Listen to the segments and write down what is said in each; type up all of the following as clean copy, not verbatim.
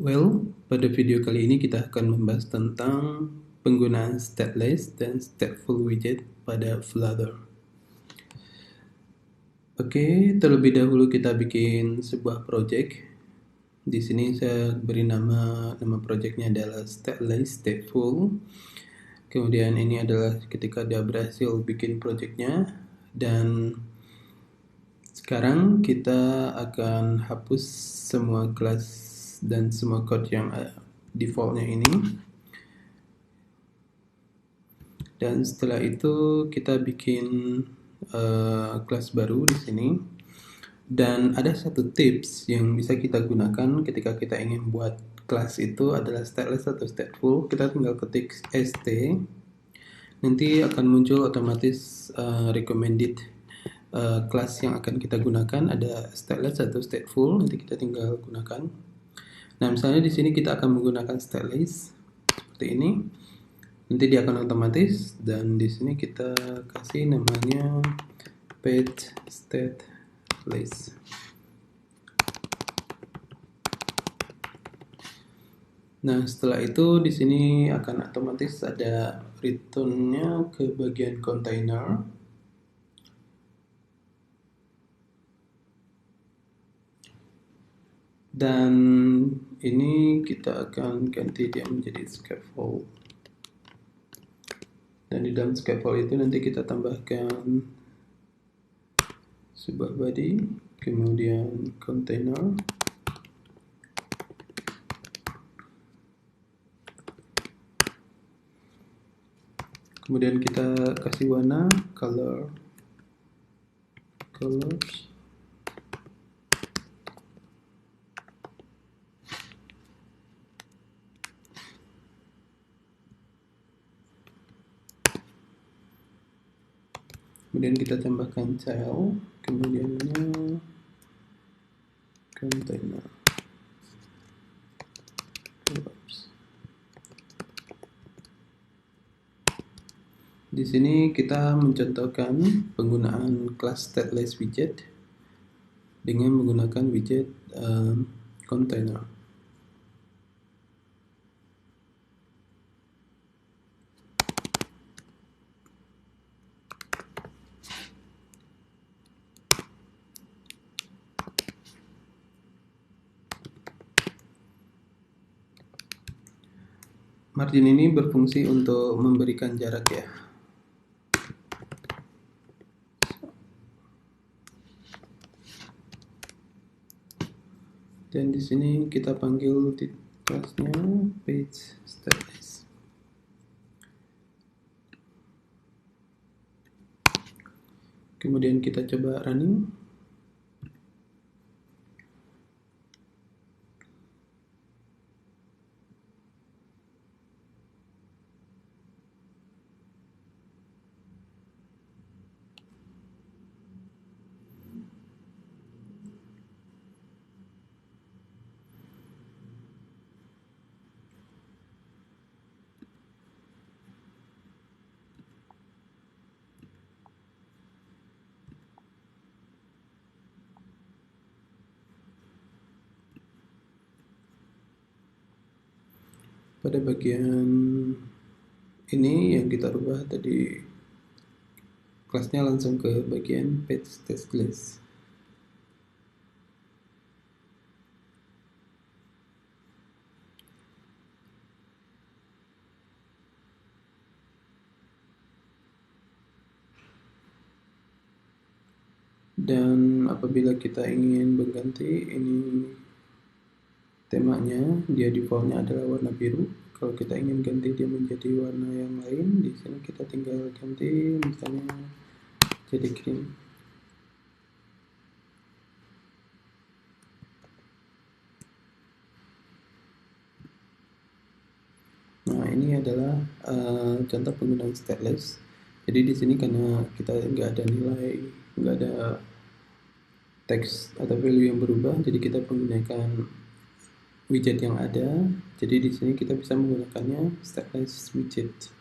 Pada video kali ini kita akan membahas tentang penggunaan stateless dan stateful widget pada Flutter. Oke, terlebih dahulu kita bikin sebuah project. Di sini saya beri nama projectnya adalah stateless stateful. Kemudian ini adalah ketika dia berhasil bikin projectnya, dan sekarang kita akan hapus semua kelas dan semua code yang defaultnya ini. Dan setelah itu kita bikin kelas baru di sini. Dan ada satu tips yang bisa kita gunakan ketika kita ingin buat kelas itu adalah stateless atau stateful. Kita tinggal ketik st, nanti akan muncul otomatis recommended kelas yang akan kita gunakan. Ada stateless atau stateful, nanti kita tinggal gunakan. Nah, misalnya di sini kita akan menggunakan stateless seperti ini. Nanti dia akan otomatis, dan di sini kita kasih namanya page stateless. Nah, setelah itu di sini akan otomatis ada return-nya ke bagian container. Dan ini kita akan ganti dia menjadi scaffold. Dan di dalam scaffold itu nanti kita tambahkan sebuah body, kemudian container, kemudian kita kasih warna colors, kemudian kita tambahkan child, kemudian container. Di sini kita mencontohkan penggunaan kelas stateless widget dengan menggunakan widget container. Margin ini berfungsi untuk memberikan jarak ya. Dan di sini kita panggil kelasnya page stateless. Kemudian kita coba running. Pada bagian ini yang kita rubah tadi, kelasnya langsung ke bagian page stateless. Dan apabila kita ingin mengganti ini temanya, dia defaultnya adalah warna biru. Kalau kita ingin ganti dia menjadi warna yang lain, di sini kita tinggal ganti misalnya jadi green. Nah, ini adalah contoh penggunaan stateless. Jadi di sini karena kita nggak ada nilai, nggak ada teks atau value yang berubah, jadi kita menggunakan widget yang ada. Jadi di sini kita bisa menggunakannya stateless widget.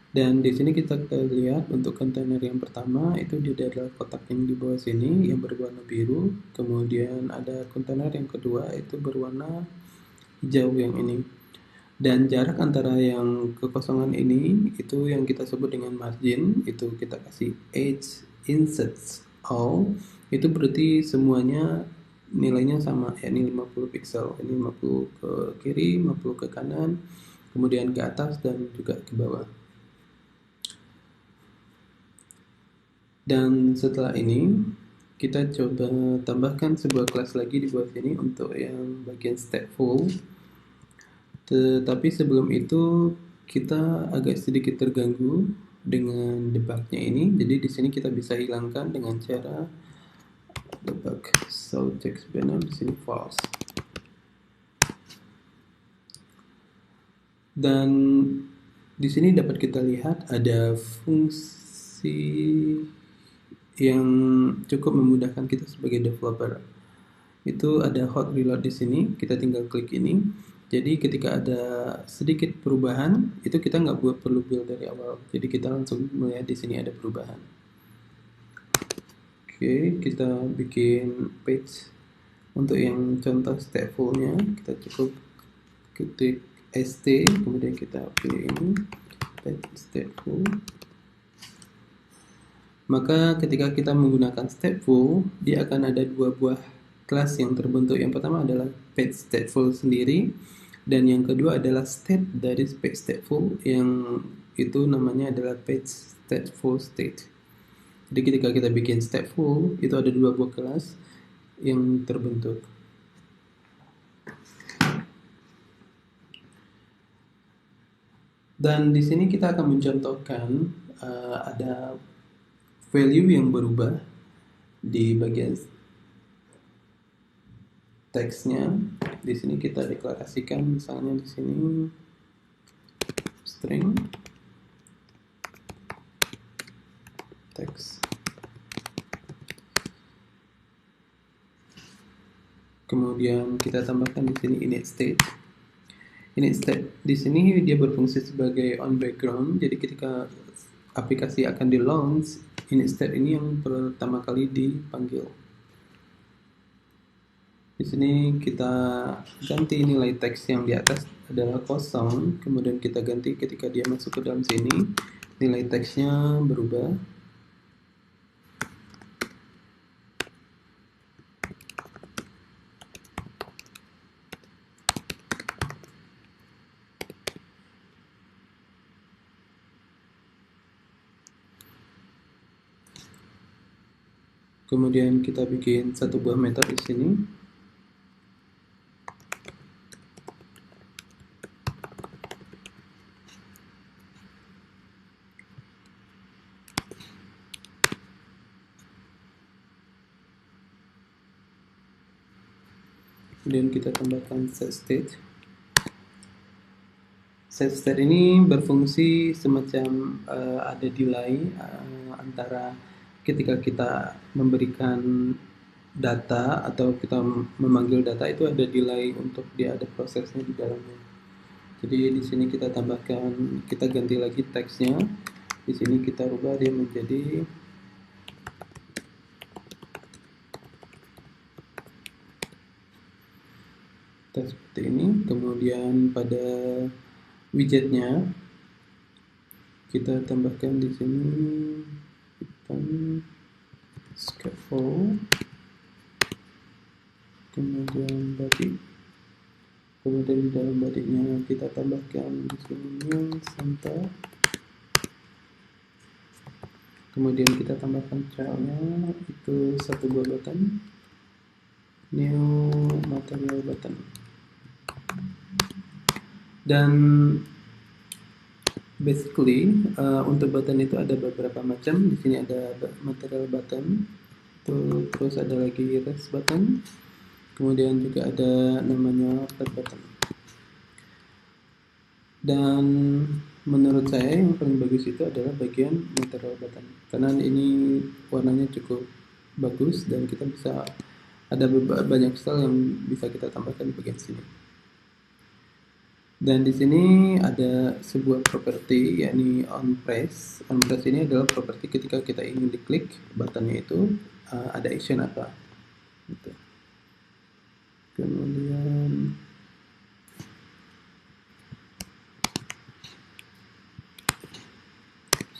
Dan di sini kita lihat untuk kontainer yang pertama itu dia adalah kotak yang di bawah sini yang berwarna biru. Kemudian ada kontainer yang kedua itu berwarna hijau yang ini. Dan jarak antara yang kekosongan ini itu yang kita sebut dengan margin, itu kita kasih edge insets all, itu berarti semuanya nilainya sama, yakni 50 pixel. Ini 50 ke kiri, 50 ke kanan, kemudian ke atas dan juga ke bawah. Dan setelah ini kita coba tambahkan sebuah kelas lagi di bawah sini untuk yang bagian stateful. Tetapi sebelum itu kita agak sedikit terganggu dengan debugnya ini. Jadi di sini kita bisa hilangkan dengan cara debug show text banner, di sini false. Dan di sini dapat kita lihat ada fungsi yang cukup memudahkan kita sebagai developer. Itu ada hot reload di sini, kita tinggal klik ini. Jadi ketika ada sedikit perubahan, itu kita nggak perlu build dari awal. Jadi kita langsung melihat di sini ada perubahan. Oke, kita bikin page untuk yang contoh stateful-nya. Kita cukup ketik st, kemudian kita pilih ini page stateful. Maka ketika kita menggunakan stateful, dia akan ada dua buah kelas yang terbentuk. Yang pertama adalah page stateful sendiri, dan yang kedua adalah state dari page stateful, yang itu namanya adalah page stateful state. Jadi ketika kita bikin stateful, itu ada dua buah kelas yang terbentuk. Dan di sini kita akan mencontohkan ada value yang berubah di bagian teksnya. Di sini kita deklarasikan, misalnya di sini string text. Kemudian kita tambahkan di sini init state. Init state di sini dia berfungsi sebagai on background. Jadi ketika aplikasi akan di launch, init state ini yang pertama kali dipanggil. Di sini kita ganti nilai teks yang di atas adalah kosong, kemudian kita ganti ketika dia masuk ke dalam sini, nilai teksnya berubah. Kemudian kita bikin satu buah metode di sini. Kemudian kita tambahkan set state. Set state ini berfungsi semacam ada delay antara ketika kita memberikan data atau kita memanggil data, itu ada delay untuk dia ada prosesnya di dalamnya. Jadi di sini kita tambahkan, kita ganti lagi teksnya. Di sini kita rubah dia menjadi teks seperti ini. Kemudian pada widgetnya kita tambahkan di sini scaffold, kemudian body, kemudian di dalam bodynya kita tambahkan di sini new center, kemudian kita tambahkan childnya itu satu buah button, new material button. Dan basically untuk button itu ada beberapa macam. Di sini ada material button, terus ada lagi rest button, kemudian juga ada namanya flat button. Dan menurut saya yang paling bagus itu adalah bagian material button, karena ini warnanya cukup bagus dan kita bisa ada banyak style yang bisa kita tambahkan di bagian sini. Dan di sini ada sebuah properti, yakni onPress. OnPress ini adalah properti ketika kita ingin diklik buttonnya itu ada action apa. Gitu. Kemudian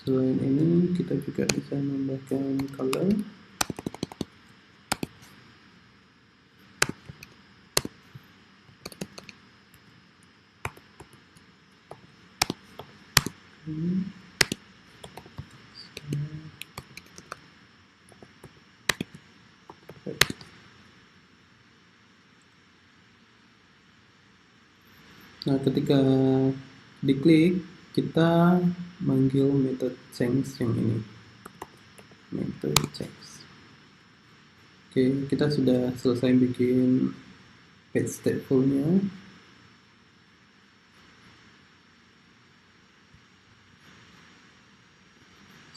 Selain ini, kita juga bisa menambahkan color. Nah, ketika diklik, kita manggil method change yang ini, method change. Oke, kita sudah selesai bikin page stateful-nya.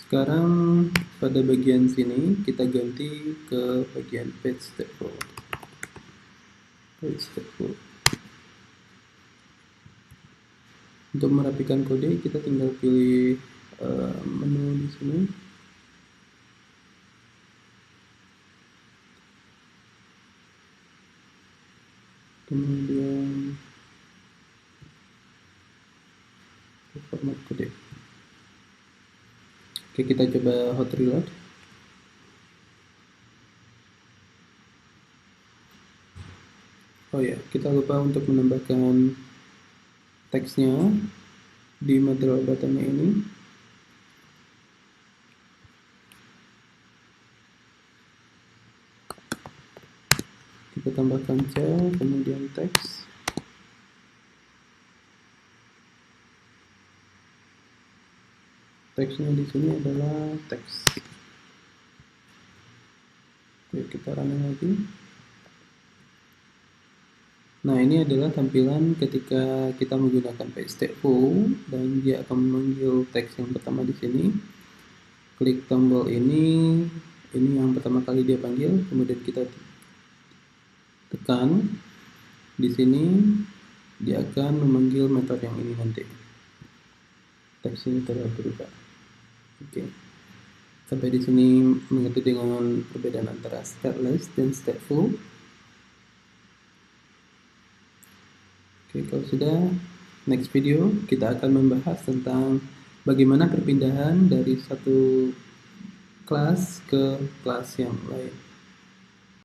Sekarang pada bagian sini kita ganti ke bagian page stateful. Page stateful. Untuk merapikan kode, kita tinggal pilih menu di sini. Kemudian format kode. Oke, kita coba hot reload. Oh ya, kita lupa untuk menambahkan teksnya di material buttonnya ini. Kita tambahkan cell, kemudian teks. Teksnya di sini adalah teks. Oke, kita running lagi. Nah, ini adalah tampilan ketika kita menggunakan page stateful dan dia akan memanggil teks yang pertama di sini. Klik tombol ini yang pertama kali dia panggil, kemudian kita tekan di sini, dia akan memanggil metode yang ini nanti. Teks ini telah berubah. Oke. Sampai di sini mengerti dengan perbedaan antara stateless dan stateful. Oke, kalau sudah, next video kita akan membahas tentang bagaimana perpindahan dari satu kelas ke kelas yang lain.